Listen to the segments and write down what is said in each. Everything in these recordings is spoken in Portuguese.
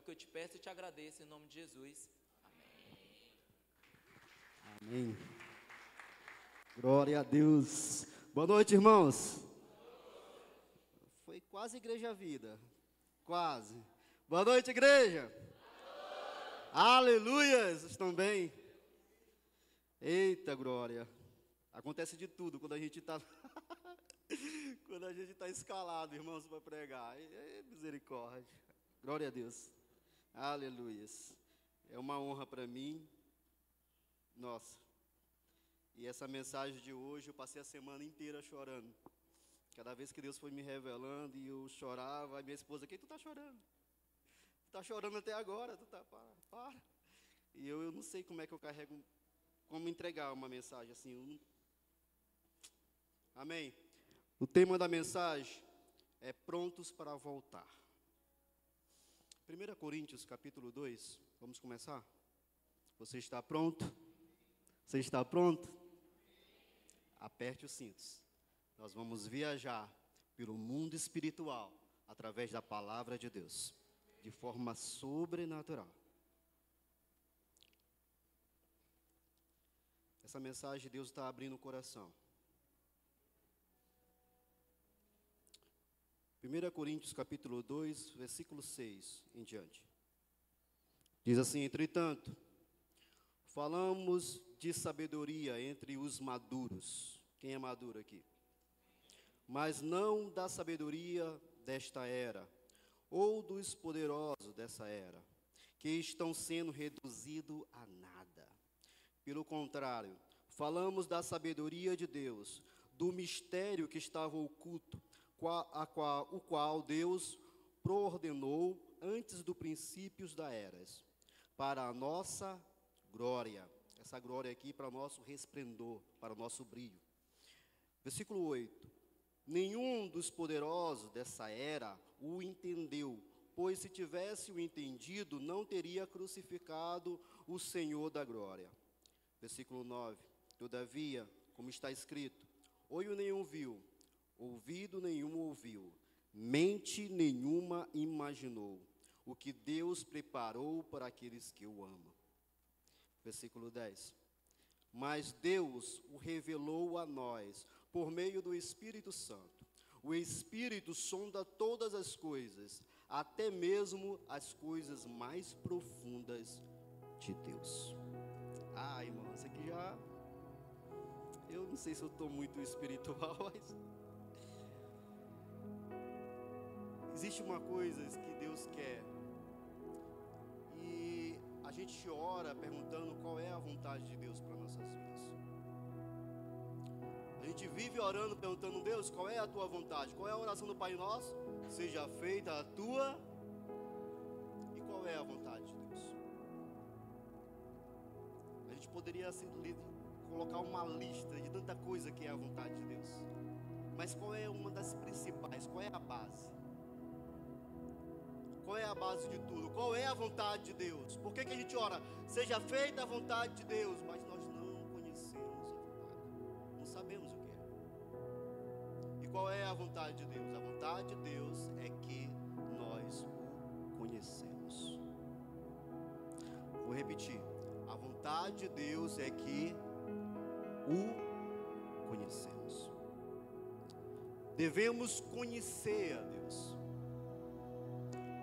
o que eu te peço e te agradeço em nome de Jesus. Amém. Glória a Deus. Boa noite, irmãos. Foi quase Igreja Vida. Quase. Boa noite, igreja. Aleluias. Estão bem? Eita, glória. Acontece de tudo quando a gente está quando a gente está escalado, irmãos, para pregar. Misericórdia. Glória a Deus. Aleluias. É uma honra para mim. Nossa. E essa mensagem de hoje, eu passei a semana inteira chorando. Cada vez que Deus foi me revelando e eu chorava, a minha esposa, quem tu está chorando? Tu está chorando até agora, tu tá, para. E eu não sei como é que eu carrego, como entregar uma mensagem assim. Amém? O tema da mensagem é prontos para voltar. 1 Coríntios capítulo 2, vamos começar? Você está pronto? Você está pronto? Aperte os cintos. Nós vamos viajar pelo mundo espiritual através da palavra de Deus, de forma sobrenatural. Essa mensagem Deus está abrindo o coração. 1 Coríntios capítulo 2, versículo 6 em diante. Diz assim: entretanto, falamos de sabedoria entre os maduros. Quem é maduro aqui? Mas não da sabedoria desta era, ou dos poderosos dessa era, que estão sendo reduzidos a nada. Pelo contrário, falamos da sabedoria de Deus, do mistério que estava oculto, o qual Deus proordenou antes dos princípios da eras, para a nossa glória. Essa glória aqui para o nosso resplendor, para o nosso brilho. Versículo 8. Nenhum dos poderosos dessa era o entendeu, pois se tivesse o entendido, não teria crucificado o Senhor da glória. Versículo 9. Todavia, como está escrito, olho nenhum viu, ouvido nenhum ouviu, mente nenhuma imaginou, o que Deus preparou para aqueles que o amam. Versículo 10. Mas Deus o revelou a nós, por meio do Espírito Santo. O Espírito sonda todas as coisas, até mesmo as coisas mais profundas de Deus. Ah, irmão, isso aqui já... Eu não sei se eu estou muito espiritual, mas... Existe uma coisa que Deus quer. E a gente ora perguntando qual é a vontade de Deus para nossas vidas. A gente vive orando, perguntando, Deus, qual é a tua vontade? Qual é a oração do Pai Nosso? Seja feita a tua... E qual é a vontade de Deus? A gente poderia colocar uma lista de tanta coisa que é a vontade de Deus. Mas qual é uma das principais? Qual é a base? Qual é a base de tudo? Qual é a vontade de Deus? Por que a gente ora? Seja feita a vontade de Deus, mas nós não conhecemos a vontade. Não sabemos o que é. E qual é a vontade de Deus? A vontade de Deus é que nós o conhecemos. Vou repetir. A vontade de Deus é que o conhecemos. Devemos conhecer a Deus.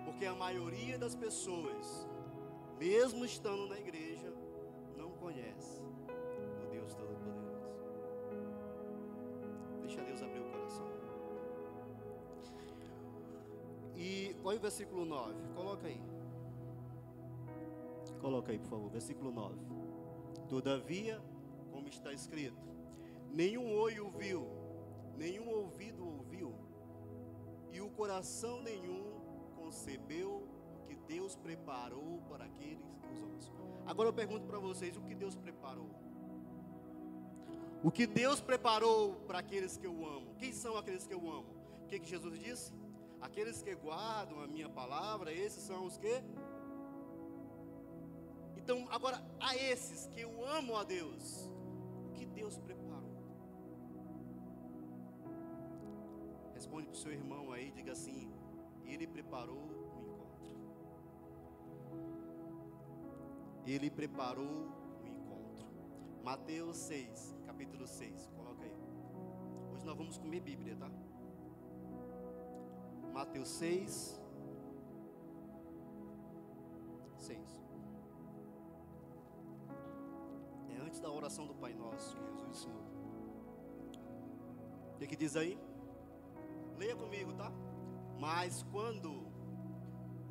Porque a maioria das pessoas, mesmo estando na igreja, não conhece o Deus Todo-Poderoso. Deixa Deus abrir o coração. E olha o versículo 9, coloca aí. Coloca aí, por favor, versículo 9. Todavia, como está escrito, nenhum olho viu, nenhum ouvido ouviu, e o coração nenhum concebeu o que Deus preparou para aqueles que os amam. Agora eu pergunto para vocês, o que Deus preparou? O que Deus preparou para aqueles que eu amo? Quem são aqueles que eu amo? O que Jesus disse? Aqueles que guardam a minha palavra, esses são os que... Então, agora, a esses que eu amo a Deus, o que Deus preparou? Responde para o seu irmão aí, diga assim, Ele preparou o encontro. Ele preparou o encontro. Mateus 6, capítulo 6, coloca aí. Hoje nós vamos comer Bíblia, tá? Mateus 6, 6. É antes da oração do Pai Nosso que Jesus ensinou. O que diz aí? Leia comigo, tá? Mas quando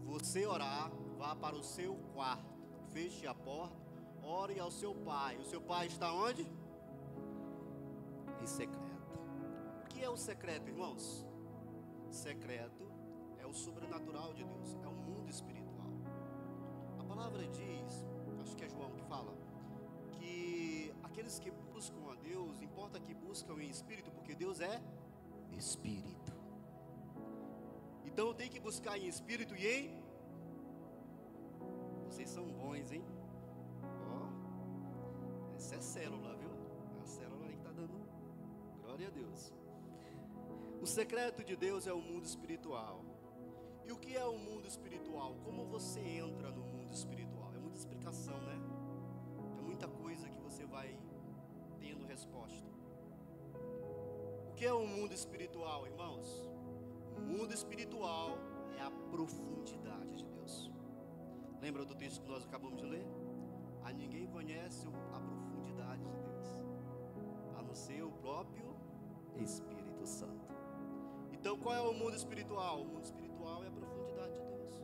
você orar, vá para o seu quarto, feche a porta, ore ao seu pai. O seu pai está onde? Em secreto. O que é o secreto, irmãos? Secreto é o sobrenatural de Deus, é o mundo espiritual. A palavra diz, acho que é João que fala, que aqueles que buscam a Deus, importa que buscam em espírito, porque Deus é espírito. Então tem que buscar em espírito e em... Vocês são bons, hein? Ó, essa é célula, viu? A célula aí que está dando glória a Deus. O secreto de Deus é o mundo espiritual. E o que é o mundo espiritual? Como você entra no mundo espiritual? É muita explicação, né? É muita coisa que você vai tendo resposta. O que é o mundo espiritual, irmãos? O mundo espiritual é a profundidade de Deus. Lembra do texto que nós acabamos de ler? A ninguém conhece a profundidade de Deus, a não ser o próprio Espírito Santo. Então qual é o mundo espiritual? O mundo espiritual é a profundidade de Deus,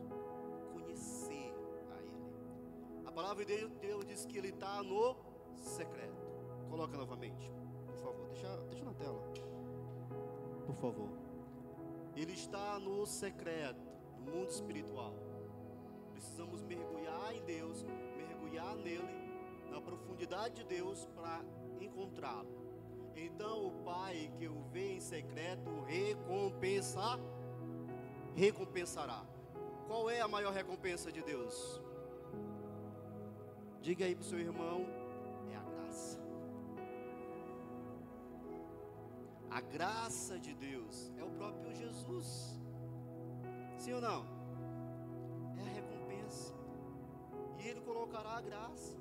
conhecer a Ele. A palavra de Deus diz que Ele está no secreto. Coloca novamente, por favor, deixa na tela, por favor. Ele está no secreto, no mundo espiritual. Precisamos mergulhar em Deus, mergulhar nele, na profundidade de Deus, para encontrá-lo. Então o Pai que o vê em secreto recompensará. Qual é a maior recompensa de Deus? Diga aí para o seu irmão, é a graça. A graça de Deus é o próprio Jesus. Sim ou não? É a recompensa. E Ele colocará a graça.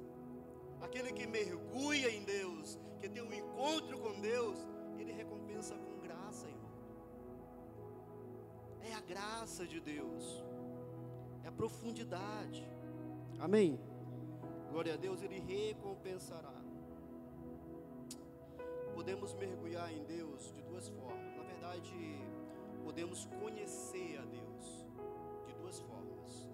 Aquele que mergulha em Deus, que tem um encontro com Deus, Ele recompensa com graça, irmão. É a graça de Deus. É a profundidade. Amém? Glória a Deus, Ele recompensará. Podemos mergulhar em Deus de duas formas. Na verdade, podemos conhecer a Deus de duas formas.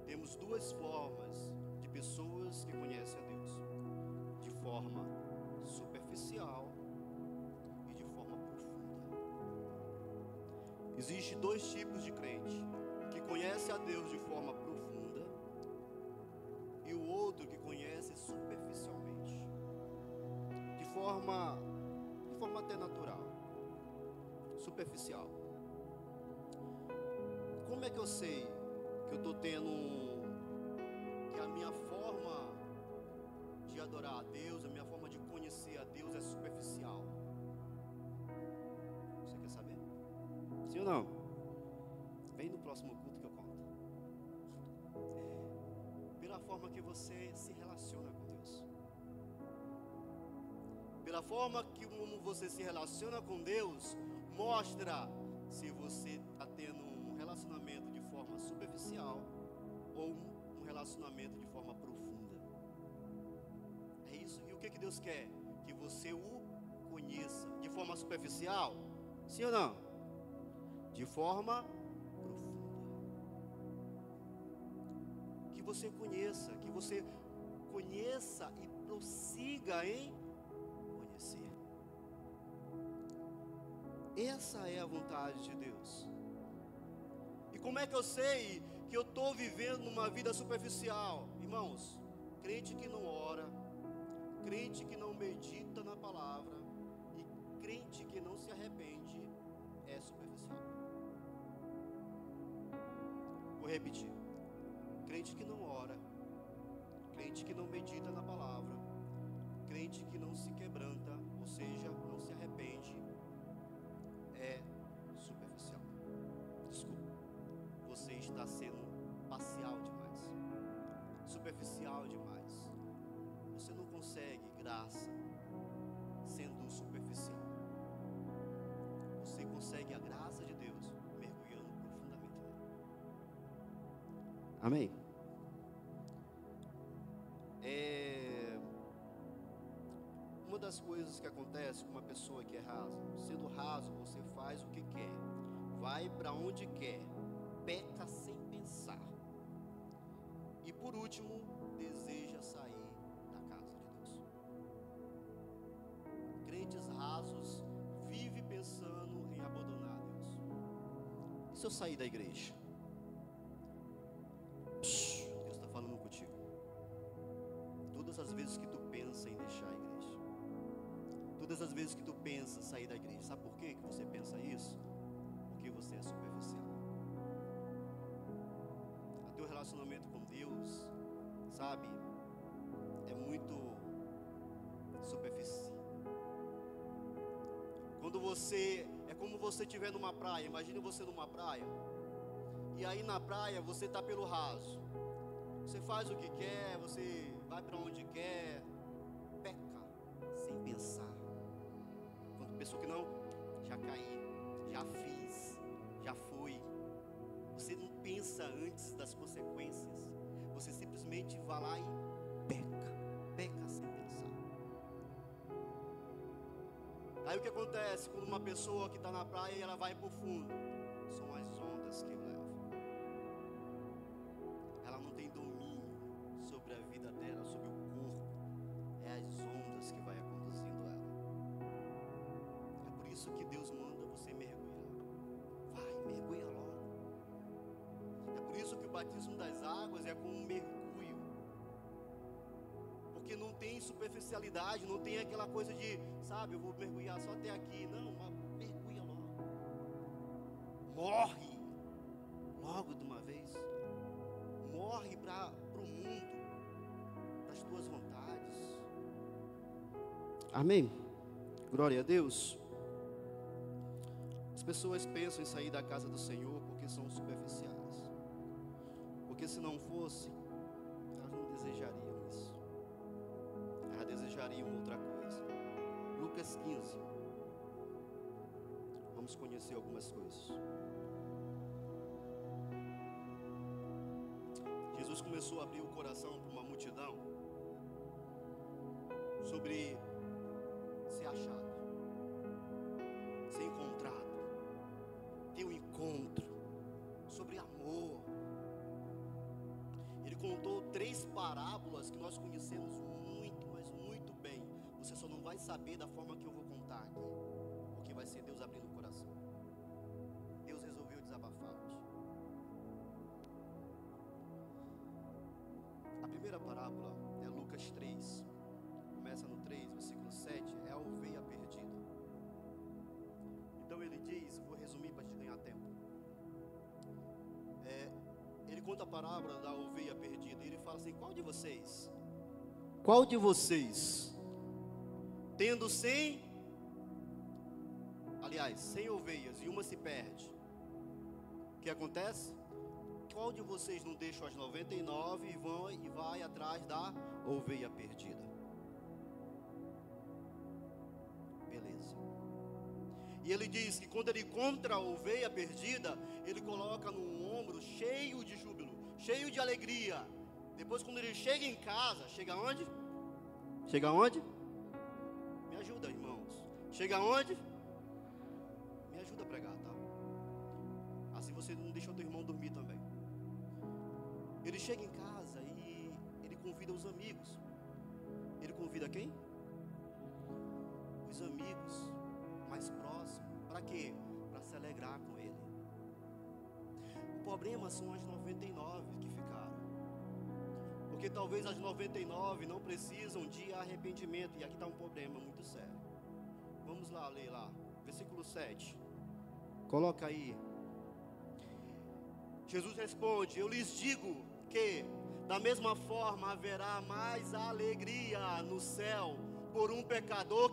Temos duas formas de pessoas que conhecem a Deus: de forma superficial e de forma profunda. Existem dois tipos de crente: que conhece a Deus de forma profunda e o outro que conhece superficialmente, de forma até natural, superficial. Como é que eu sei que eu estou tendo, que a minha forma de adorar a Deus, a minha forma de conhecer a Deus é superficial? Você quer saber? Sim ou não? Vem no próximo culto que eu conto. Pela forma que você se relaciona com Deus. Pela forma que como você se relaciona com Deus, mostra se você está tendo um relacionamento de forma superficial ou um relacionamento de forma profunda. É isso. E o que Deus quer? Que você o conheça. De forma superficial? Sim ou não? De forma profunda. Que você conheça e prossiga em conhecer. Essa é a vontade de Deus. E como é que eu sei que eu estou vivendo uma vida superficial? Irmãos, crente que não ora, crente que não medita na palavra e crente que não se arrepende é superficial. Vou repetir: crente que não ora, crente que não medita na palavra, crente que não se quebranta, ou seja, não se arrepende, é superficial. Desculpa, você está sendo parcial demais. Superficial superficial demais. Você não consegue graça sendo superficial. Você consegue a graça de Deus mergulhando profundamente nela. Amém? Uma das coisas que acontece com uma pessoa que é rasa, sendo raso, você faz o que quer, vai para onde quer, peca sem pensar. E por último, deseja sair da casa de Deus. Crentes rasos vivem pensando em abandonar Deus. E se eu sair da igreja? Deus está falando contigo. Todas as vezes que tu pensa em deixar a igreja, todas as vezes que tu pensa em sair da igreja, sabe por que você pensa isso? Porque você é superficial. O teu relacionamento com Deus, sabe, é muito superficial. Quando você, é como você estiver numa praia. Imagine você numa praia, e aí na praia você está pelo raso. Você faz o que quer, você vai para onde quer, peca sem pensar. Quando pensou que não, já caí, já fiz, já foi. Você não pensa antes das consequências. Você simplesmente vai lá e peca sem pensar. Aí o que acontece quando uma pessoa que está na praia e ela vai para o fundo? São as ondas que levam. Ela não tem domínio sobre a vida dela, sobre o corpo. É as ondas que vai conduzindo ela. É por isso que Deus manda você mergulhar. Vai, mergulha logo. É por isso que o batismo das águas é como um mergulho. Porque não tem superficialidade, não tem aquela coisa de, sabe, eu vou mergulhar só até aqui. Não, mas mergulha logo. Morre logo de uma vez. Morre para o mundo, para as tuas vontades. Amém? Glória a Deus. As pessoas pensam em sair da casa do Senhor porque são superficiais. Porque se não fosse, elas não desejariam isso. Elas desejariam outra coisa. Lucas 15. Vamos conhecer algumas coisas. Jesus começou a abrir o coração para uma multidão sobre ser achado, ser encontrado, ter um encontro, sobre amor. Ele contou 3 parábolas que nós conhecemos muito, mas muito bem. Você só não vai saber da forma que eu vou contar aqui, porque vai ser Deus abrindo o coração. Deus resolveu desabafar hoje. A primeira parábola é Lucas 3, começa no 3, versículo 7, é a ovelha perdida. Então ele diz, vou resumir para te ganhar tempo. Ele conta a parábola da ovelha perdida, e ele fala assim, qual de vocês, tendo 100 ovelhas e uma se perde, o que acontece? Qual de vocês não deixa as 99 e vai atrás da ovelha perdida? Beleza. E ele diz que quando ele encontra a ovelha perdida, ele coloca no ombro cheio de júbilo, cheio de alegria. Depois quando ele chega em casa, chega onde? Chega onde? Me ajuda, irmãos. Chega onde? Me ajuda a pregar, tá? Assim você não deixa o teu irmão dormir também. Ele chega em casa e ele convida os amigos. Ele convida quem? Os amigos mais próximos. Para quê? Para se alegrar com ele. O problema são as 99 que ficaram. Porque talvez as 99 não precisam de arrependimento. E aqui está um problema muito sério. Vamos lá, ler lá. Versículo 7. Coloca aí. Jesus responde, eu lhes digo que da mesma forma haverá mais alegria no céu por um pecador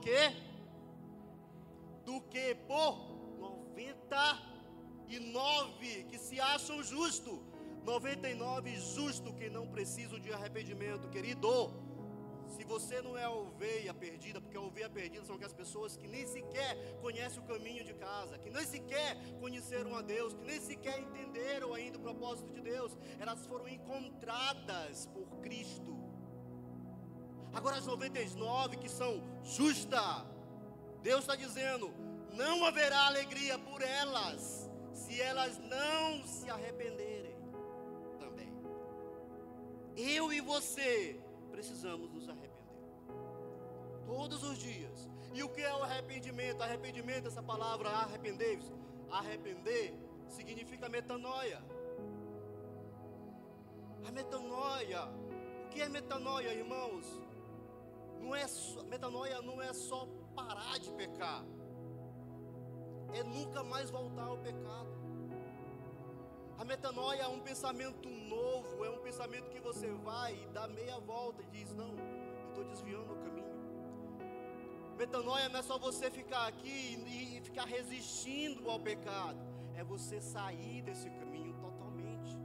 do que por 99 que se acham justos. 99 justos que não precisam de arrependimento, querido. Se você não é a ovelha perdida, porque a ovelha perdida são aquelas pessoas que nem sequer conhecem o caminho de casa, que nem sequer conheceram a Deus, que nem sequer entenderam ainda o propósito de Deus. Elas foram encontradas por Cristo. Agora as 99 que são justas, Deus está dizendo, não haverá alegria por elas, se elas não se arrependerem também. Eu e você precisamos nos arrepender todos os dias. E o que é o arrependimento? Arrependimento, essa palavra arrepender-se, arrepender significa metanoia. A metanoia, o que é metanoia, irmãos? Metanoia não é só parar de pecar, é nunca mais voltar ao pecado. A metanoia é um pensamento novo, é um pensamento que você vai e dá meia volta e diz, não, eu estou desviando o caminho. Metanoia não é só você ficar aqui e ficar resistindo ao pecado, é você sair desse caminho totalmente.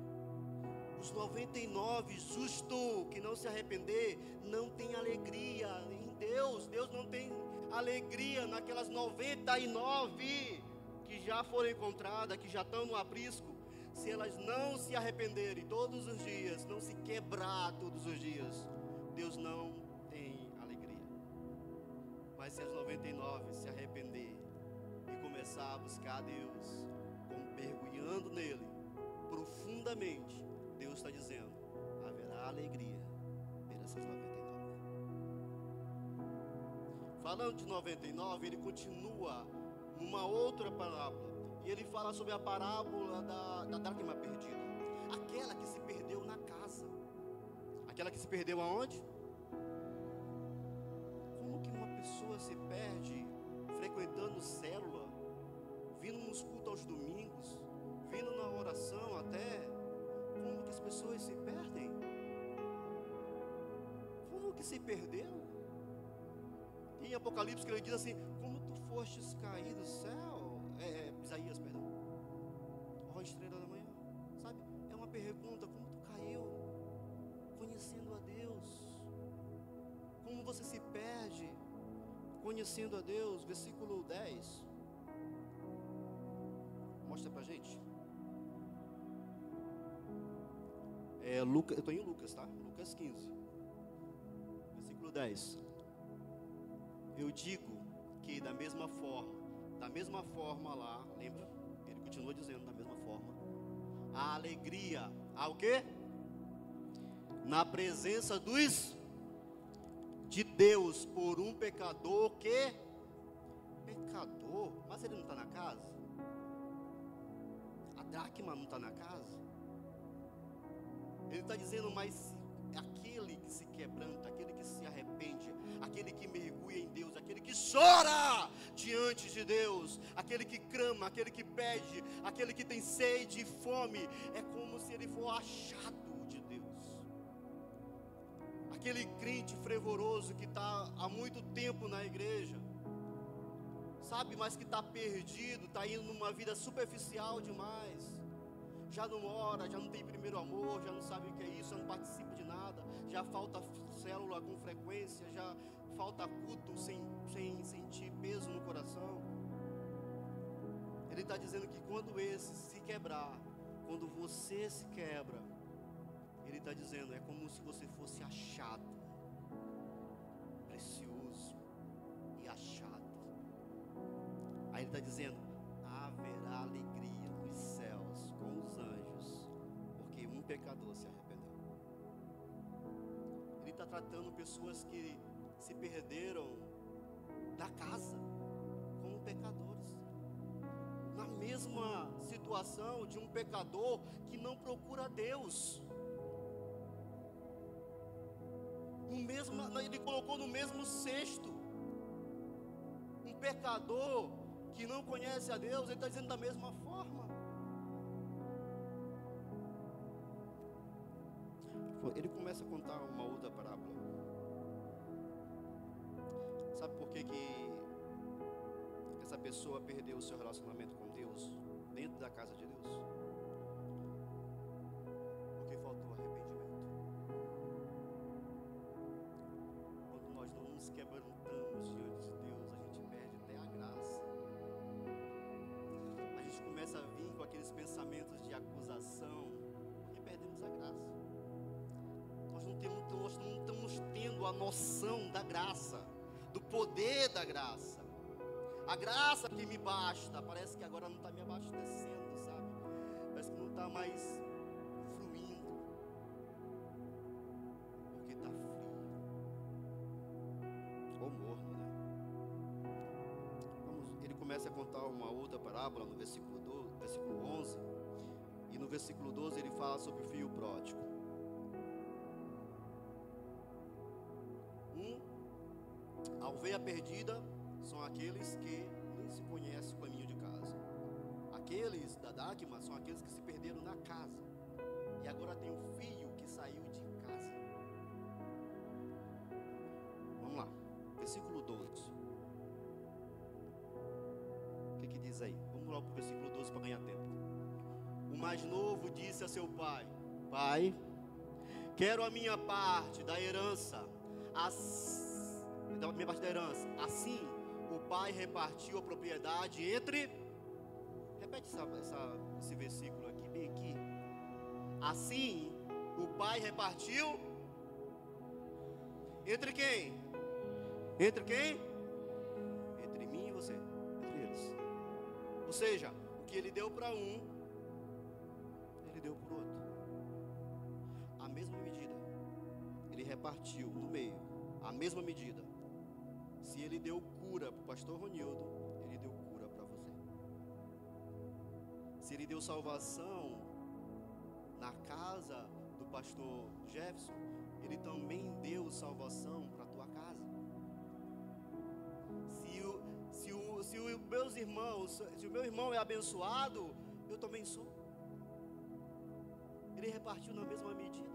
Os 99 justos que não se arrepender, não tem alegria em Deus. Deus não tem alegria naquelas 99 que já foram encontradas, que já estão no aprisco. Se elas não se arrependerem todos os dias, não se quebrar todos os dias, Deus não tem alegria. Mas se as 99 se arrepender e começar a buscar a Deus, mergulhando nele profundamente, Deus está dizendo, haverá alegria por essas 99. Falando de 99, ele continua numa outra parábola. E ele fala sobre a parábola da dracma perdida. Aquela que se perdeu na casa. Aquela que se perdeu aonde? Como que uma pessoa se perde frequentando célula, vindo nos cultos aos domingos, vindo na oração até? Como que as pessoas se perdem? Como que se perdeu? Em Apocalipse que ele diz assim, como tu fostes cair do céu? Isaías, perdão. Ó, estrela da manhã. Sabe? É uma pergunta, como tu caiu? Conhecendo a Deus. Como você se perde conhecendo a Deus? Versículo 10. Mostra pra gente. Eu estou em Lucas, tá? Lucas 15. Versículo 10. Eu digo que da mesma forma lá, lembra? Ele continua dizendo, da mesma forma, a alegria, a o quê? Na presença de Deus por um pecador que? Pecador? Mas ele não está na casa? A dracma não está na casa? Ele está dizendo, mas aquele que se quebranta, aquele que se arrepende, aquele que mergulha em Deus, aquele que chora diante de Deus, aquele que clama, aquele que pede, aquele que tem sede e fome, é como se ele for achado de Deus. Aquele crente fervoroso que está há muito tempo na igreja, sabe, mas que está perdido, está indo numa vida superficial demais. Já não ora, já não tem primeiro amor, já não sabe o que é isso, já não participa de nada, já falta célula com frequência, já falta culto sem sentir peso no coração. Ele está dizendo que quando esse se quebrar, quando você se quebra, ele está dizendo, é como se você fosse achado, precioso e achado. Aí ele está dizendo, haverá alegria nos céus com os anjos, porque um pecador se arrependeu. Ele está tratando pessoas que se perderam da casa como pecadores, na mesma situação de um pecador que não procura Deus. Ele colocou no mesmo cesto um pecador que não conhece a Deus. Ele está dizendo da mesma forma. Ele começa a contar uma outra parábola. Sabe por que essa pessoa perdeu o seu relacionamento com Deus dentro da casa de Deus? quebrantamos diante de Deus, a gente perde até a graça. A gente começa a vir com aqueles pensamentos de acusação, porque perdemos a graça. Nós não estamos tendo a noção da graça, do poder da graça. A graça que me basta, parece que agora não está me abastecendo, sabe? Parece que não está mais fluindo, porque está frio ou morno, né? Ele começa a contar uma outra parábola no versículo 11, e no versículo 12 ele fala sobre o filho pródigo. A ovelha perdida são aqueles que nem se conhecem o caminho de casa. Aqueles da Dáquima são aqueles que se perderam na casa. E agora tem um filho que saiu de casa. Vamos lá, versículo 12. O que diz aí? Vamos lá para o versículo 12 para ganhar tempo. O mais novo disse a seu pai: Pai, quero a minha parte da herança. Assim, o pai repartiu a propriedade entre... Repete esse versículo aqui, bem aqui. Assim, o pai repartiu entre quem? Entre quem? Entre mim e você. Entre eles. Ou seja, o que ele deu para um, ele deu para o outro. A mesma medida. Ele repartiu no meio. A mesma medida. Se ele deu cura para o pastor Ronildo, ele deu cura para você. Se ele deu salvação na casa do pastor Jefferson, ele também deu salvação para a tua casa. Se o meu irmão é abençoado, eu também sou. Ele repartiu na mesma medida.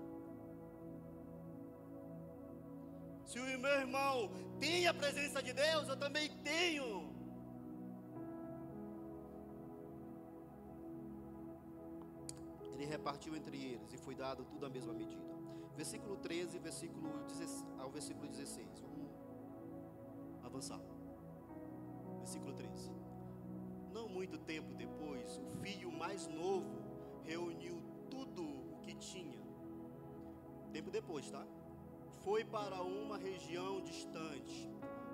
Se o meu irmão tem a presença de Deus, eu também tenho. Ele repartiu entre eles e foi dado tudo à mesma medida. Versículo 13, ao versículo 16. Vamos avançar. Versículo 13. Não muito tempo depois, o filho mais novo reuniu tudo o que tinha. Tempo depois, tá? Foi para uma região distante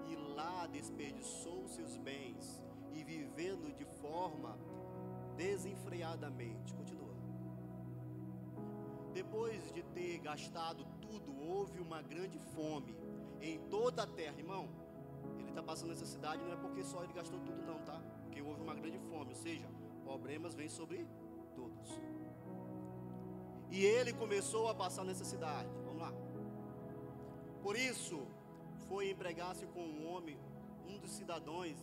e lá desperdiçou seus bens e vivendo de forma desenfreadamente. Continua. Depois de ter gastado tudo, houve uma grande fome em toda a terra. Irmão, ele está passando necessidade, não é porque só ele gastou tudo não, tá? Porque houve uma grande fome, ou seja, problemas vêm sobre todos. E ele começou a passar necessidade. Vamos lá. Por isso, foi empregar-se com um homem, um dos cidadãos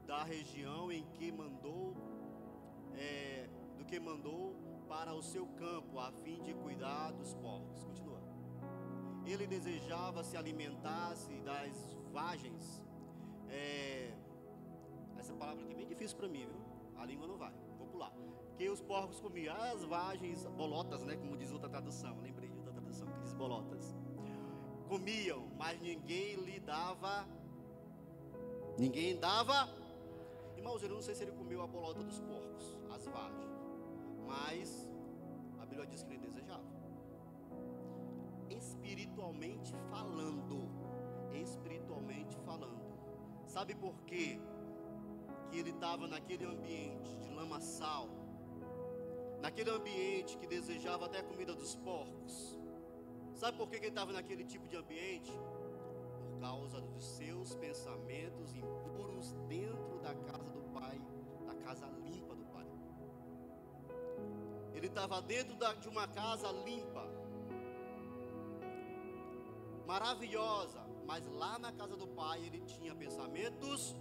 da região em que mandou para o seu campo, a fim de cuidar dos porcos. Continua. Ele desejava se alimentasse das vagens. Essa palavra aqui é bem difícil para mim, viu? A língua não vai, vou pular. Que os porcos comiam as vagens, bolotas, né? Como diz outra tradução. Lembrei de outra tradução que diz bolotas. Comiam, mas ninguém lhe dava. Ninguém dava. Irmãos, eu não sei se ele comeu a bolota dos porcos, as vagens, mas a Bíblia diz que ele desejava. Espiritualmente falando. Sabe por quê? Que ele estava naquele ambiente de lamaçal, naquele ambiente que desejava até a comida dos porcos. Sabe por que ele estava naquele tipo de ambiente? Por causa dos seus pensamentos impuros dentro da casa do Pai, da casa limpa do Pai. Ele estava dentro de uma casa limpa, maravilhosa, mas lá na casa do Pai ele tinha pensamentos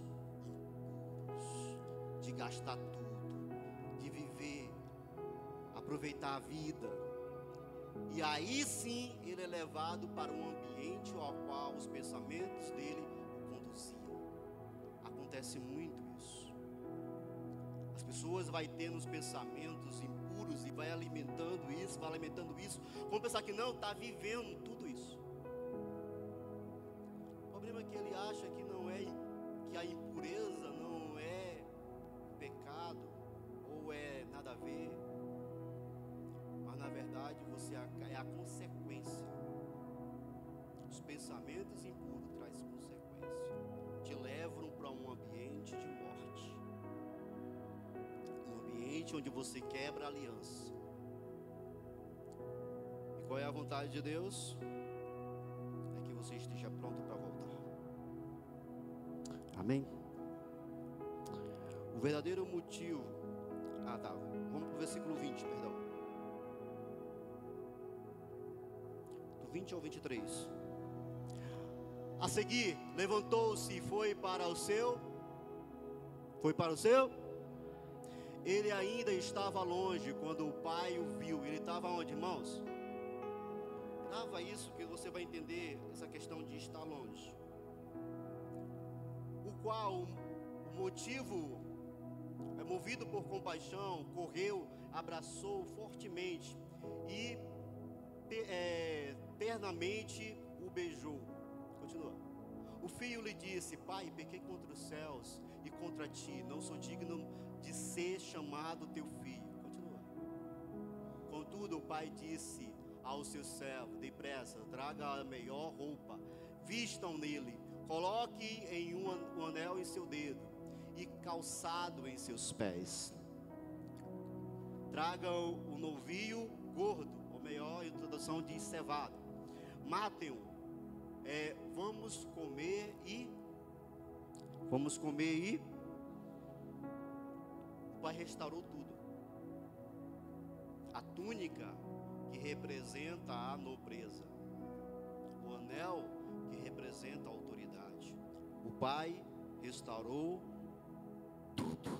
de gastar tudo, de viver, aproveitar a vida. E aí sim ele é levado para um ambiente ao qual os pensamentos dele o conduziam. Acontece muito isso. As pessoas vão tendo os pensamentos impuros e vai alimentando isso, vão pensar que não, está vivendo tudo isso. problema é que ele acha que não é, que a impureza não é pecado ou é nada a ver, mas na verdade você é a consequência. Os pensamentos impuros trazem consequência, te levam para um ambiente de morte, um ambiente onde você quebra a aliança. E qual é a vontade de Deus? É que você esteja pronto para voltar. Amém? O verdadeiro motivo. Vamos para o versículo 20, perdão. Do 20 ao 23. A seguir, levantou-se e foi para o seu. Ele ainda estava longe quando o pai o viu. Ele estava onde, irmãos? Grava isso que você vai entender essa questão de estar longe. O qual o motivo movido por compaixão, correu, abraçou fortemente e ternamente o beijou. Continua. O filho lhe disse: pai, pequei contra os céus e contra ti, não sou digno de ser chamado teu filho. Continua. Contudo, o pai disse ao seu servo: depressa, traga a melhor roupa, vistam nele, coloque em um anel em seu dedo e calçado em seus pés. Tragam o novilho gordo, ou melhor, a tradução diz cevado. Matem-o. Vamos comer e o pai restaurou tudo. A túnica que representa a nobreza, o anel que representa a autoridade. O pai restaurou tudo.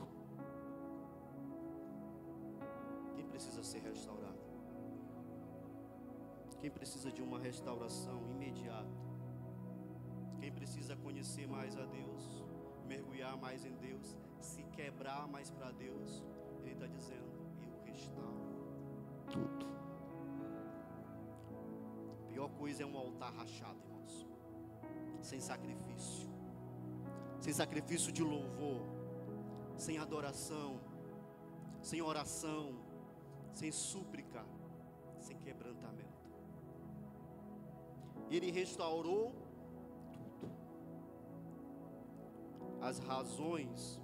Quem precisa ser restaurado? Quem precisa de uma restauração imediata? Quem precisa conhecer mais a Deus, mergulhar mais em Deus, se quebrar mais para Deus? Ele está dizendo: eu restauro tudo. A pior coisa é um altar rachado, irmãos, sem sacrifício de louvor, sem adoração, sem oração, sem súplica, sem quebrantamento. Ele restaurou tudo. As razões,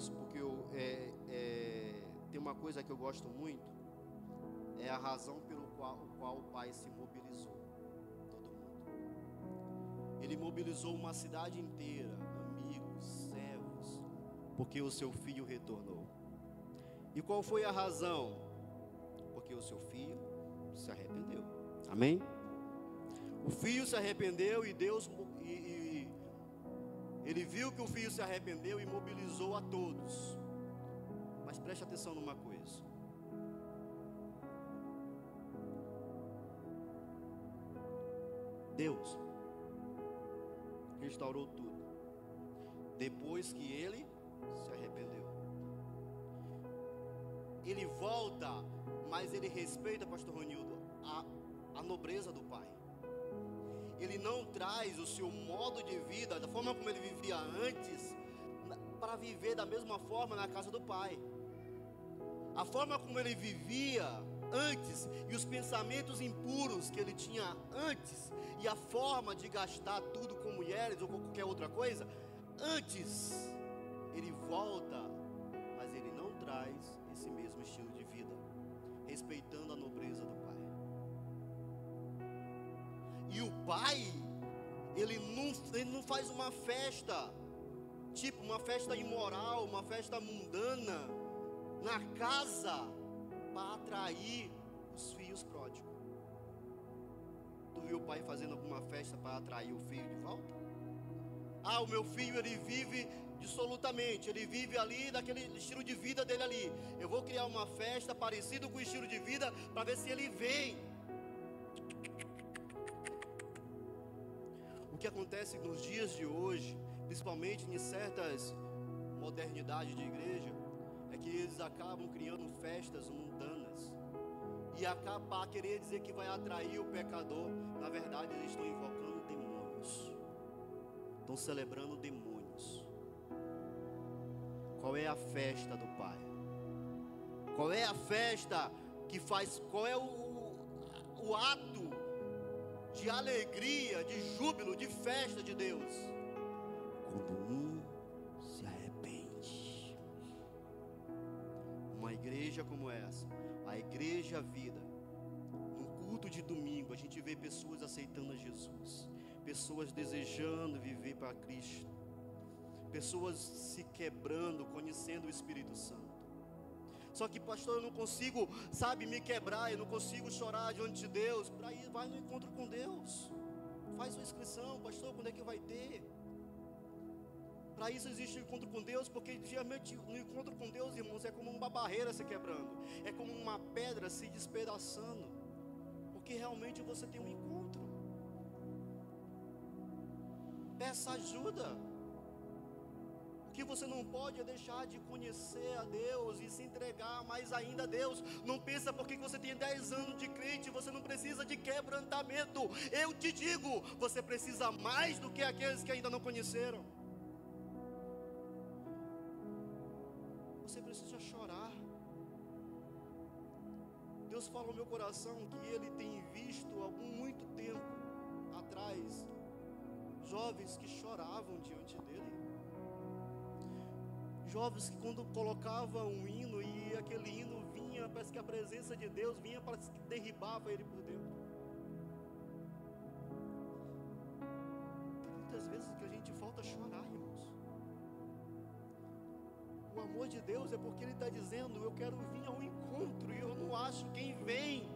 porque tem uma coisa que eu gosto muito, é a razão pelo qual o pai se mobilizou. Todo mundo. Ele mobilizou uma cidade inteira, amigos, servos, porque o seu filho retornou. E qual foi a razão? Porque o seu filho se arrependeu. Amém? O filho se arrependeu e Deus, ele viu que o filho se arrependeu e mobilizou a todos. Mas preste atenção numa coisa. Deus restaurou tudo depois que ele se arrependeu. Ele volta, mas ele respeita, pastor Ronildo, a nobreza do pai. Ele não traz o seu modo de vida, da forma como ele vivia antes, para viver da mesma forma na casa do pai. A forma como ele vivia antes e os pensamentos impuros que ele tinha antes e a forma de gastar tudo com mulheres ou com qualquer outra coisa, antes ele volta, mas ele não traz esse mesmo estilo de vida, respeitando a nobreza do pai. E o pai, ele não faz uma festa, tipo uma festa imoral, uma festa mundana, na casa, para atrair os filhos pródigos. Tu viu o pai fazendo alguma festa para atrair o filho de volta? Ah, o meu filho, ele vive dissolutamente, ele vive ali daquele estilo de vida dele ali. Eu vou criar uma festa parecida com o estilo de vida para ver se ele vem. O que acontece nos dias de hoje, principalmente em certas modernidades de igreja, é que eles acabam criando festas mundanas e acabar, querer dizer que vai atrair o pecador. Na verdade, eles estão invocando demônios, estão celebrando demônios. Qual é a festa do Pai? Qual é a festa que faz, qual é o ato de alegria, de júbilo, de festa de Deus? Quando um se arrepende. Uma igreja como essa, a Igreja Vida, no culto de domingo, a gente vê pessoas aceitando a Jesus, pessoas desejando viver para Cristo, pessoas se quebrando, conhecendo o Espírito Santo. Só que, pastor, eu não consigo, me quebrar, eu não consigo chorar diante de Deus. Para ir, vai no encontro com Deus, faz sua inscrição. Pastor, quando é que vai ter? Para isso existe o encontro com Deus, porque geralmente no encontro com Deus, irmãos, é como uma barreira se quebrando, é como uma pedra se despedaçando, porque realmente você tem um encontro. Peça ajuda. O que você não pode é deixar de conhecer a Deus e se entregar mais ainda a Deus. Não pensa porque você tem 10 anos de crente, você não precisa de quebrantamento. Eu te digo, você precisa mais do que aqueles que ainda não conheceram. Você precisa chorar. Deus fala no meu coração que Ele tem visto há muito tempo atrás jovens que choravam diante dEle. Jovens que quando colocavam um hino e aquele hino vinha, parece que a presença de Deus vinha, parece que derribava ele por dentro. Muitas vezes que a gente falta chorar, irmãos. O amor de Deus é porque Ele está dizendo: eu quero vir ao encontro, e eu não acho quem vem,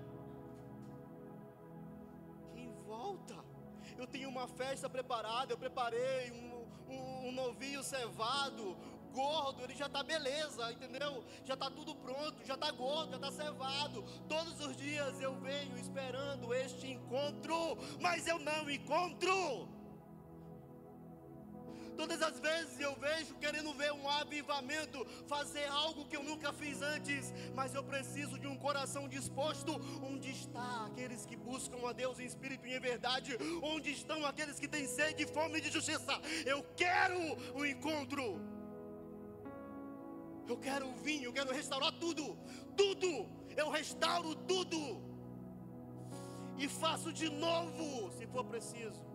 quem volta. Eu tenho uma festa preparada, eu preparei um novilho cevado, gordo, ele já está beleza, entendeu? Já está tudo pronto, já está gordo, já está cevado. Todos os dias eu venho esperando este encontro, mas eu não encontro. Todas as vezes eu vejo querendo ver um avivamento, fazer algo que eu nunca fiz antes, mas eu preciso de um coração disposto. Onde estão aqueles que buscam a Deus em espírito e em verdade? Onde estão aqueles que têm sede e fome de justiça? Eu quero um encontro. Eu quero vir, eu quero restaurar tudo, eu restauro tudo, e faço de novo, se for preciso.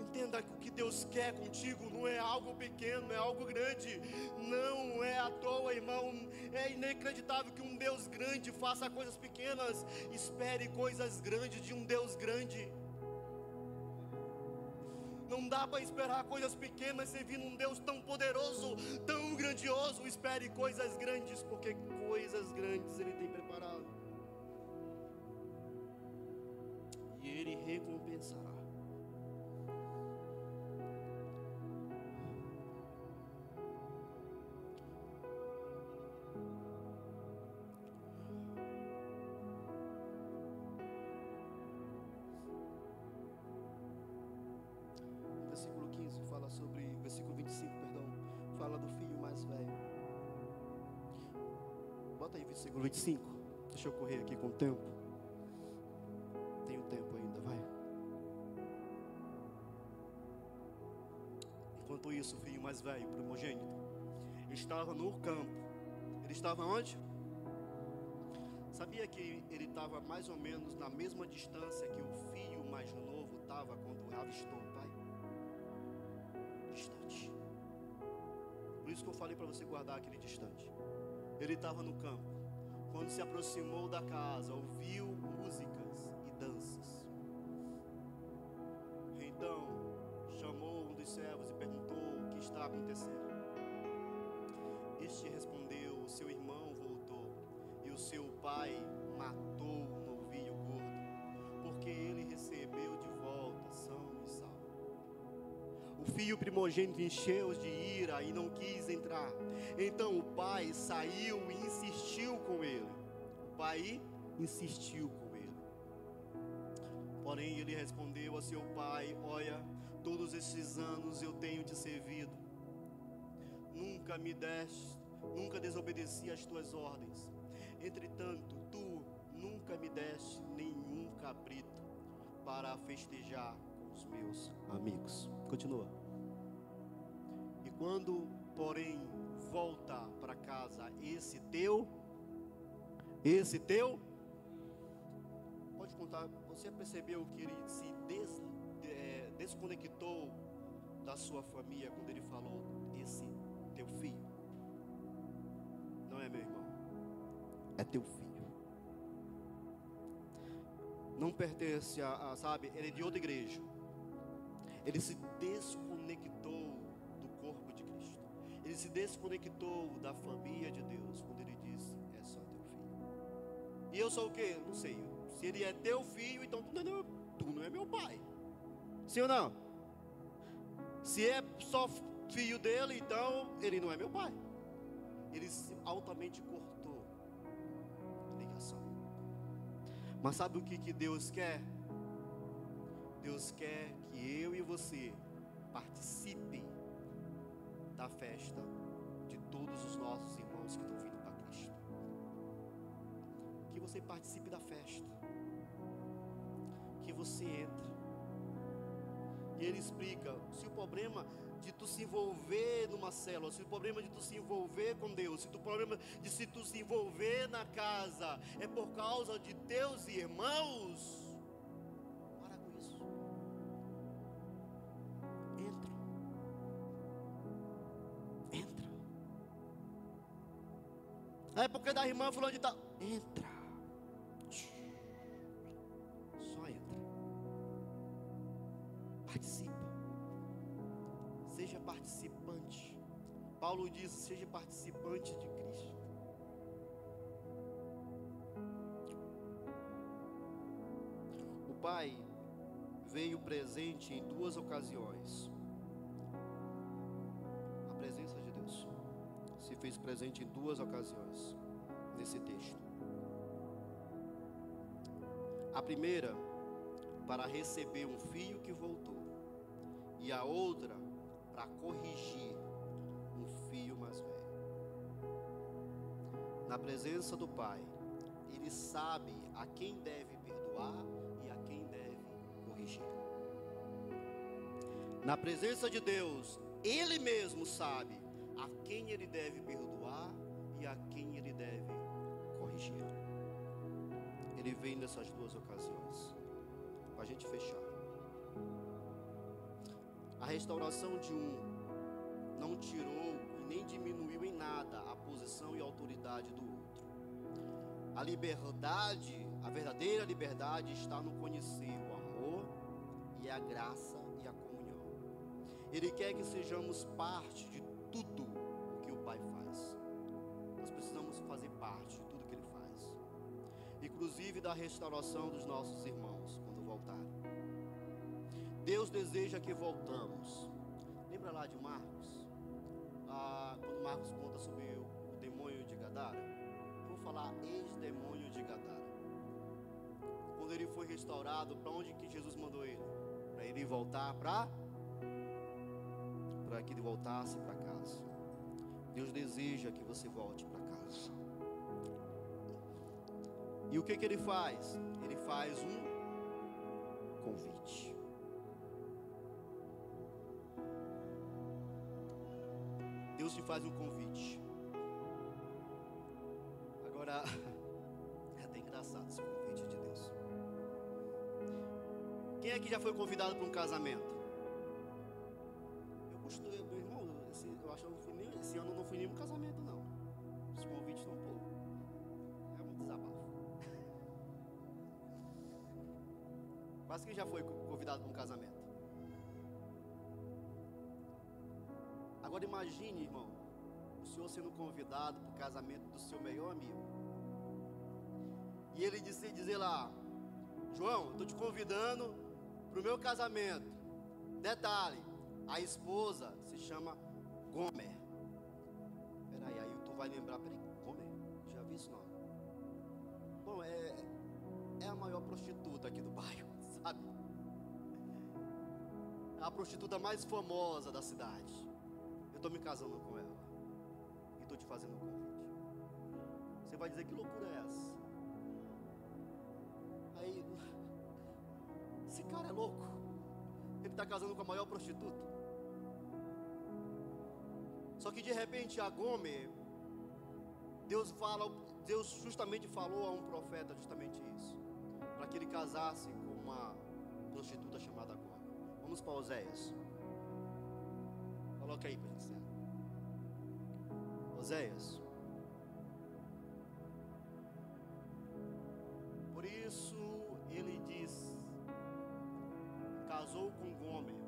Entenda que o que Deus quer contigo não é algo pequeno, é algo grande. Não é à toa, irmão. É inacreditável que um Deus grande faça coisas pequenas. Espere coisas grandes de um Deus grande. Não dá para esperar coisas pequenas servindo um Deus tão poderoso, tão grandioso. Espere coisas grandes, porque coisas grandes Ele tem preparado, e Ele recompensará. Versículo 15 fala sobre, versículo 25, perdão, fala do filho mais velho. Bota aí versículo 25. Deixa eu correr aqui com o tempo. Tenho tempo ainda, vai. Enquanto isso, o filho mais velho, primogênito, estava no campo. Ele estava onde? Sabia que ele estava mais ou menos na mesma distância que o filho mais novo estava quando avistou o pai? Distante. Por isso que eu falei para você guardar aquele distante. Ele estava no campo. Quando se aproximou da casa, ouviu músicas e danças. Então chamou um dos servos e perguntou o que está acontecendo. Este respondeu: o seu irmão voltou e o seu pai matou o novilho gordo, porque ele recebeu de volta são e salvo. O filho primogênito encheu de ira e não quis entrar. Então o pai saiu e insistiu com ele. Porém ele respondeu a seu pai: olha, todos esses anos eu tenho te servido. Nunca desobedeci às tuas ordens. Entretanto, tu nunca me deste nenhum cabrito para festejar com os meus amigos. Continua. E quando, porém, volta para casa esse teu, pode contar, você percebeu que ele se desconectou da sua família quando ele falou, esse teu filho? Não é, meu irmão? É teu filho. Não pertence sabe, ele é de outra igreja. Ele se desconectou do corpo de Cristo. Ele se desconectou da família de Deus quando ele disse, é só teu filho. E eu sou o quê? Não sei. Se ele é teu filho, então tu não é meu pai. Sim ou não? Se é só filho dele, então ele não é meu pai. Ele altamente cortou a ligação. Mas sabe o que Deus quer? Deus quer que eu e você participem da festa de todos os nossos irmãos que estão vindo para Cristo. Que você participe da festa. Que você entre. E ele explica, se o problema de tu se envolver numa célula, se o problema de tu se envolver com Deus, se o problema de se tu se envolver na casa é por causa de teus irmãos, para com isso. Entra. É porque da irmã fulano de tal. Entra. Só entra. Participa. Seja participante. Paulo diz, seja participante de Cristo. O Pai veio presente em duas ocasiões. A presença de Deus se fez presente em duas ocasiões nesse texto. A primeira, para receber um filho que voltou, e a outra, para corrigir um filho mais velho. Na presença do Pai, Ele sabe a quem deve perdoar e a quem deve corrigir. Na presença de Deus, Ele mesmo sabe a quem Ele deve perdoar e a quem Ele deve corrigir. Ele vem nessas duas ocasiões. Para a gente fechar. A restauração de um não tirou e nem diminuiu em nada a posição e a autoridade do outro. A liberdade, a verdadeira liberdade está no conhecer o amor e a graça e a comunhão. Ele quer que sejamos parte de tudo que o Pai faz. Nós precisamos fazer parte de tudo que Ele faz, inclusive da restauração dos nossos irmãos quando voltarem. Deus deseja que voltamos. Lembra lá de Marcos? Quando Marcos conta sobre o demônio de Gadara. Eu vou falar ex-demônio de Gadara. Quando ele foi restaurado, para onde que Jesus mandou ele? Para ele voltar para que ele voltasse para casa. Deus deseja que você volte para casa. E o que ele faz? Ele faz um convite. Deus te faz um convite. Agora, é até engraçado esse convite de Deus. Quem aqui já foi convidado para um casamento? Meu irmão, eu acho que esse ano eu não fui nem um casamento, não. Os convites estão pouco. É um desabafo. Quase que já foi convidado para um casamento. Agora imagine, irmão, o senhor sendo convidado para o casamento do seu melhor amigo. E ele dizer lá, João, estou te convidando para o meu casamento. Detalhe, a esposa se chama Gomer. Peraí, aí tu vai lembrar, Gomer? Já vi isso não? Bom, é a maior prostituta aqui do bairro, sabe? É a prostituta mais famosa da cidade. Estou me casando com ela e estou te fazendo um convite. Você vai dizer: que loucura é essa? Aí, esse cara é louco. Ele está casando com a maior prostituta. Só que de repente a Gomer, Deus justamente falou a um profeta justamente isso, para que ele casasse com uma prostituta chamada Gomer. Vamos para Oséias. Coloca aí para a gente encerrar. Oséias. Por isso ele diz: casou com Gomer,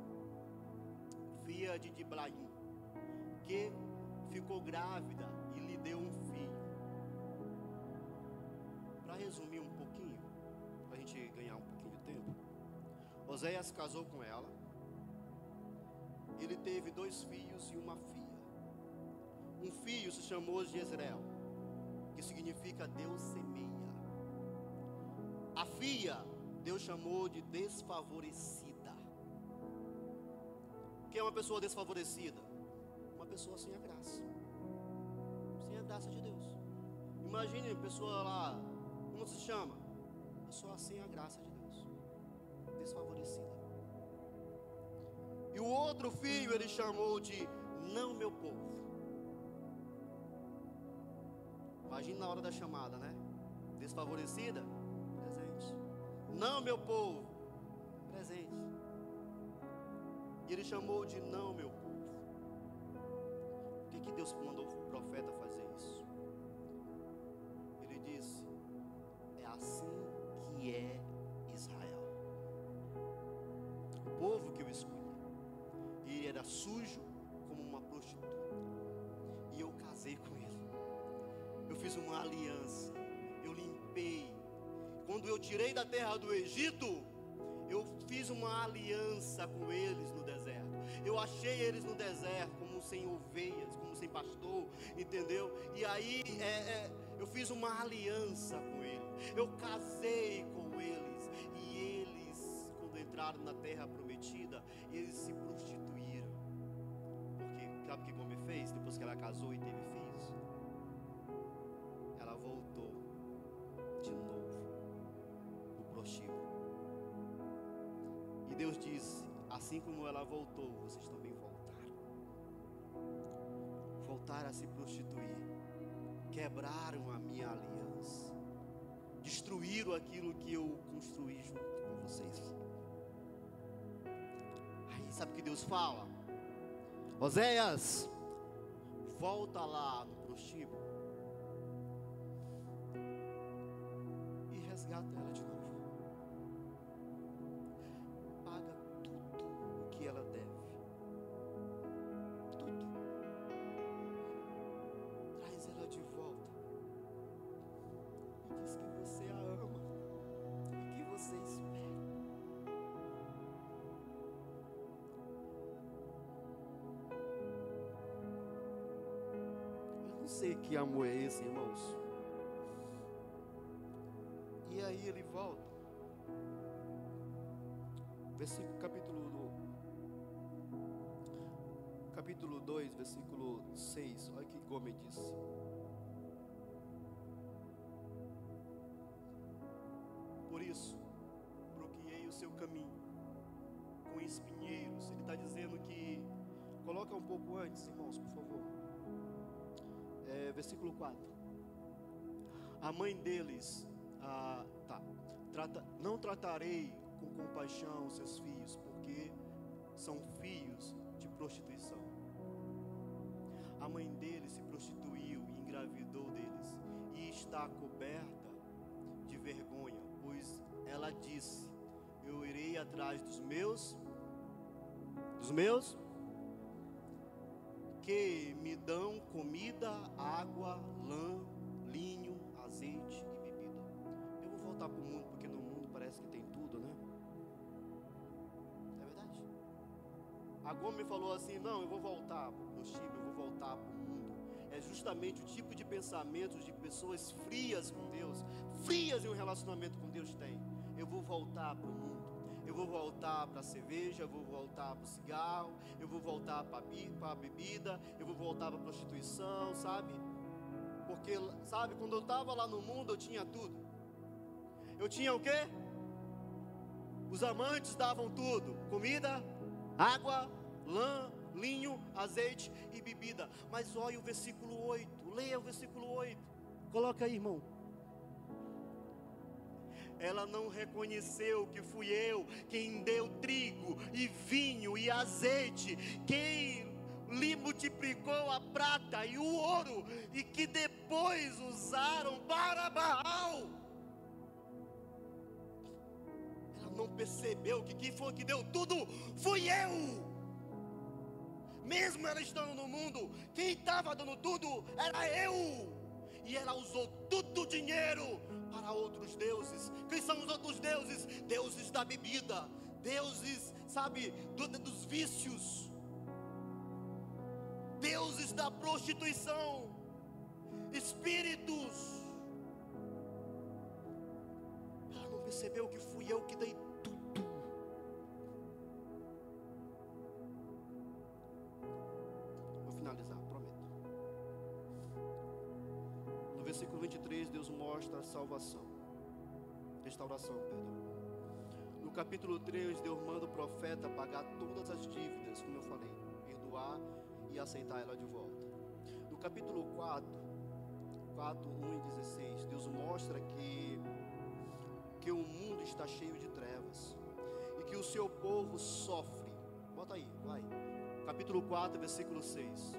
filha de Diblaim, que ficou grávida e lhe deu um filho. Para resumir um pouquinho, para a gente ganhar um pouquinho de tempo, Oséias casou com ela. Ele teve 2 filhos e uma filha. Um filho se chamou Jezreel, que significa Deus semeia. A filha, Deus chamou de desfavorecida. O que é uma pessoa desfavorecida? Uma pessoa sem a graça, sem a graça de Deus. Imagine a pessoa lá, como se chama? Pessoa sem a graça de Deus, desfavorecida. E o outro filho ele chamou de não meu povo. Imagine na hora da chamada, né? Desfavorecida, presente. Não meu povo, presente. E ele chamou de não meu povo. Por que Deus mandou o profeta fazer isso? Ele disse: é assim que é Israel, o povo que eu escolhi. Ele era sujo como uma prostituta, e eu casei com ele. Eu fiz uma aliança, eu limpei. Quando eu tirei da terra do Egito, eu fiz uma aliança com eles no deserto. Eu achei eles no deserto como sem ovelhas, como sem pastor, entendeu? E aí eu fiz uma aliança com eles. Eu casei com eles. E eles, quando entraram na terra prometida, eles se prostituíram. Porque sabe o que Gomer fez? Depois que ela casou e teve filhos, ela voltou de novo pro prostíbulo. E Deus disse: assim como ela voltou, vocês também voltaram a se prostituir, quebraram a minha aliança, destruíram aquilo que eu construí junto com vocês. Aí sabe o que Deus fala? Oséias, volta lá no prostíbulo e resgata ela de novo. Paga tudo o que ela deve. Tudo. Traz ela de volta. E diz que você a ama e que você espera. Eu não sei que amor é esse, irmãos. E aí ele volta. Capítulo 2, versículo 6. Olha o que Gomer disse: por isso bloqueei o seu caminho com espinheiros. Ele está dizendo que, coloca um pouco antes, irmãos, por favor. Versículo 4. A mãe deles não tratarei com compaixão os seus filhos, porque são filhos de prostituição. A mãe deles se prostituiu e engravidou deles, e está coberta de vergonha, pois ela disse: eu irei atrás dos meus que me dão comida, água, lã, linho, azeite e bebida. Eu vou voltar para o mundo, porque no mundo parece que tem tudo, né? É verdade. A Gomer falou assim: não, eu vou voltar para o prostíbulo, eu vou voltar para o mundo. É justamente o tipo de pensamentos de pessoas frias com Deus, frias em um relacionamento com Deus tem. Eu vou voltar para o mundo. Eu vou voltar para a cerveja, eu vou voltar para o cigarro, eu vou voltar para a bebida, eu vou voltar para a prostituição, sabe? Porque, sabe, quando eu estava lá no mundo, eu tinha tudo. Eu tinha o quê? Os amantes davam tudo: comida, água, lã, linho, azeite e bebida. Mas olha o versículo 8, leia o versículo 8. Coloca aí, irmão. Ela não reconheceu que fui eu quem deu trigo e vinho e azeite, quem lhe multiplicou a prata e o ouro, e que depois usaram para Baal. Ela não percebeu que quem foi que deu tudo fui eu. Mesmo ela estando no mundo, quem estava dando tudo era eu. E ela usou todo o dinheiro para outros deuses. Quem são os outros deuses? Deuses da bebida, deuses, sabe, dos vícios, deuses da prostituição, espíritos. Ela não percebeu que fui eu que dei tudo. Vou finalizar, prometo. No versículo 23, Deus mostra a salvação, restauração, perdão. No capítulo 3, Deus manda o profeta pagar todas as dívidas, como eu falei, perdoar e aceitar ela de volta. No capítulo 4, 1 e 16, Deus mostra que o mundo está cheio de trevas e que o seu povo sofre. Bota aí, vai. Capítulo 4, versículo 6.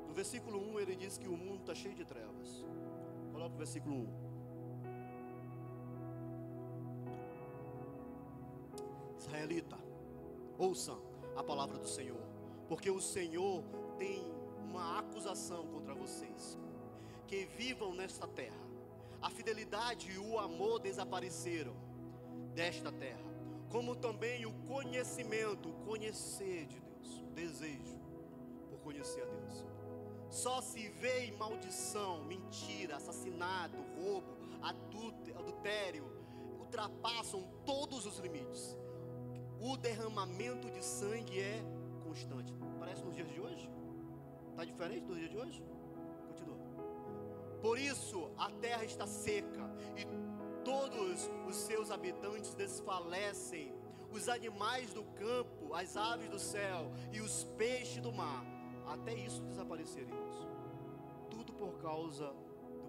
No versículo 1 ele diz que o mundo está cheio de trevas. Coloca o versículo 1. Israelita, ouçam a palavra do Senhor, porque o Senhor tem uma acusação contra vocês, que vivam nesta terra. A fidelidade e o amor desapareceram desta terra, como também o conhecimento, conhecer de Deus, o desejo por conhecer a Deus. Só se vê em maldição, mentira, assassinato, roubo, adultério, ultrapassam todos os limites. O derramamento de sangue é constante. Parece nos dias de hoje? Está diferente dos dias de hoje? Continua. Por isso a terra está seca e todos os seus habitantes desfalecem. Os animais do campo, as aves do céu e os peixes do mar, até isso desapareceremos. Tudo por causa do povo.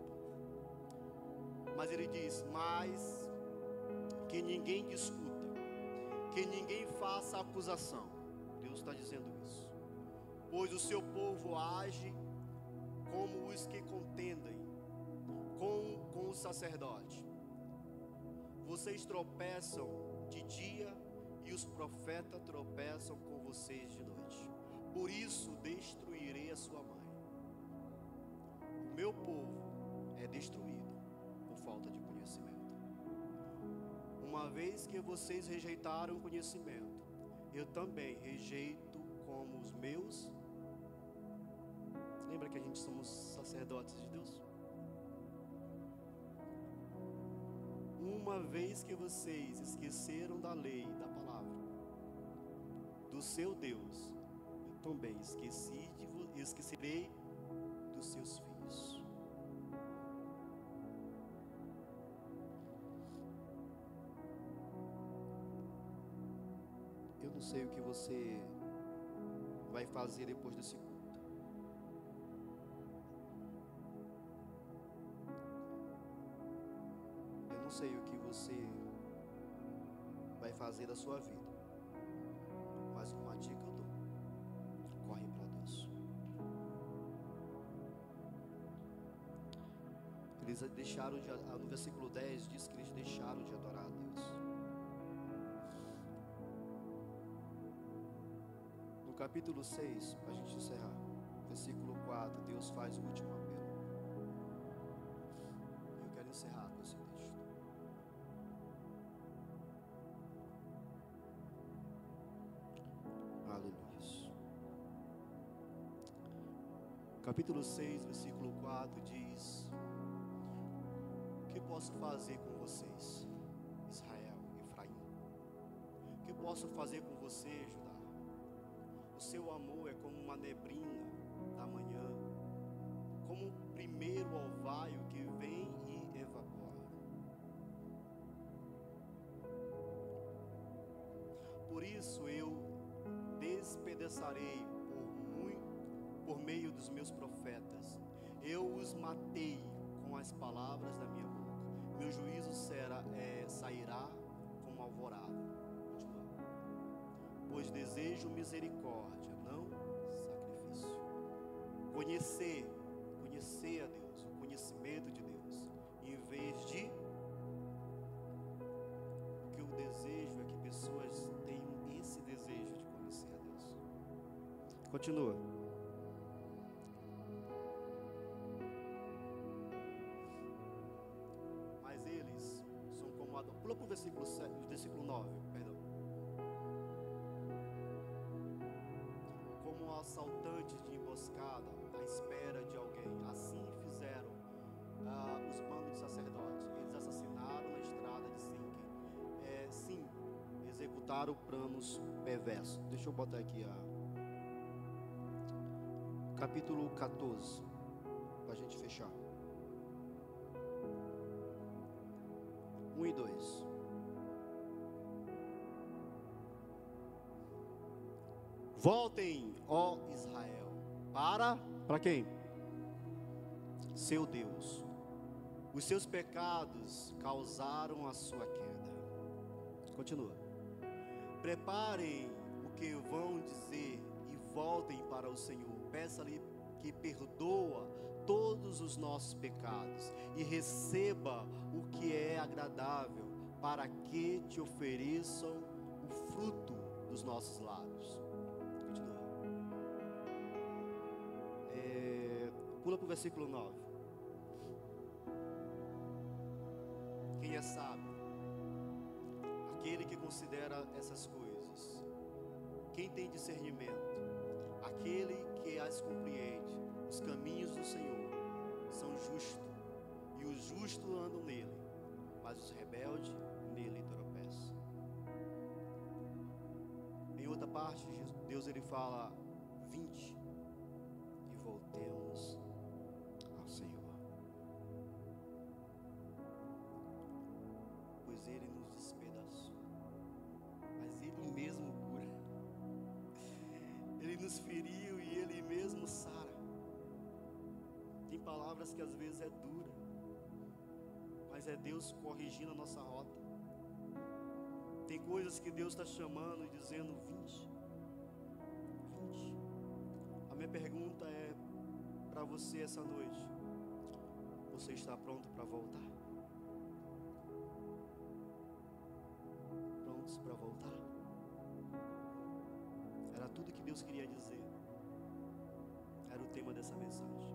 Mas ele diz: mas que ninguém discuta, que ninguém faça acusação. Deus está dizendo isso. Pois o seu povo age como os que contendem com o sacerdote. Vocês tropeçam de dia e os profetas tropeçam com vocês de noite. Por isso destruirei a sua mãe. O meu povo é destruído por falta de conhecimento. Uma vez que vocês rejeitaram o conhecimento, eu também rejeito como os meus. Lembra que a gente somos sacerdotes de Deus? Uma vez que vocês esqueceram da lei, da palavra, do seu Deus, eu também esquecerei dos seus filhos. Eu não sei o que você vai fazer depois desse culto. Eu não sei o que você vai fazer da sua vida, mas uma dica eu dou: corre para Deus. Eles deixaram de, no versículo 10 diz que eles deixaram de adorar a Deus. No capítulo 6, para a gente encerrar, versículo 4, Deus faz o último apelo. Eu quero encerrar com esse texto. Aleluia. Capítulo 6, versículo 4 diz: o que posso fazer com vocês, Israel, Efraim? O que posso fazer com você, Judá? O seu amor é como uma neblina da manhã, como o primeiro orvalho que vem e evapora. Por isso eu despedaçarei por meio dos meus profetas. Eu os matei com as palavras da minha boca. Meu juízo sairá como alvorada. Continua. Pois desejo misericórdia, não sacrifício. Conhecer a Deus, o conhecimento de Deus, em vez de... Porque o desejo é que pessoas tenham esse desejo de conhecer a Deus. Continua. Mas eles são como Adão. Pula para o versículo 9, perdão. Como assaltantes de emboscada à espera de alguém. Assim fizeram os bandos de sacerdotes. Eles assassinaram na estrada de Sinque. Sim, executaram planos perversos. Deixa eu botar aqui capítulo 14, para a gente fechar. 1 e 2. Voltem, ó Israel, para quem? Seu Deus. Os seus pecados causaram a sua queda. Continua. Preparem o que vão dizer e voltem para o Senhor. Peça-lhe que perdoa todos os nossos pecados e receba o que é agradável, para que te ofereçam o fruto dos nossos lábios. Continua. Pula para o versículo 9. Quem é sábio? Aquele que considera essas coisas. Quem tem discernimento? Aquele que as compreende. Os caminhos do Senhor são justos, e os justos andam nele, mas os rebeldes nele tropeçam. Em outra parte, Deus ele fala: vinde e voltemos ao Senhor, pois ele nos despedaçou, mas ele mesmo cura. Ele nos feriu e ele mesmo sara. Tem palavras que às vezes é dura, mas é Deus corrigindo a nossa rota. Tem coisas que Deus está chamando e dizendo: vinde, vinde. A minha pergunta é para você essa noite: você está pronto para voltar? Prontos para voltar? Era tudo que Deus queria dizer. Era o tema dessa mensagem.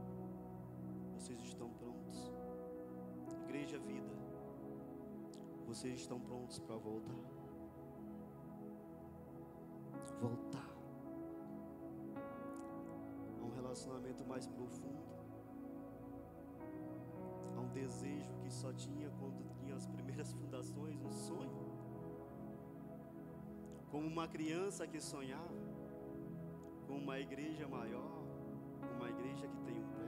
Vocês estão prontos? Igreja Vida, vocês estão prontos para voltar? Voltar a um relacionamento mais profundo, a um desejo que só tinha quando tinha as primeiras fundações, um sonho, como uma criança que sonhava com uma igreja maior, uma igreja que tem um plano.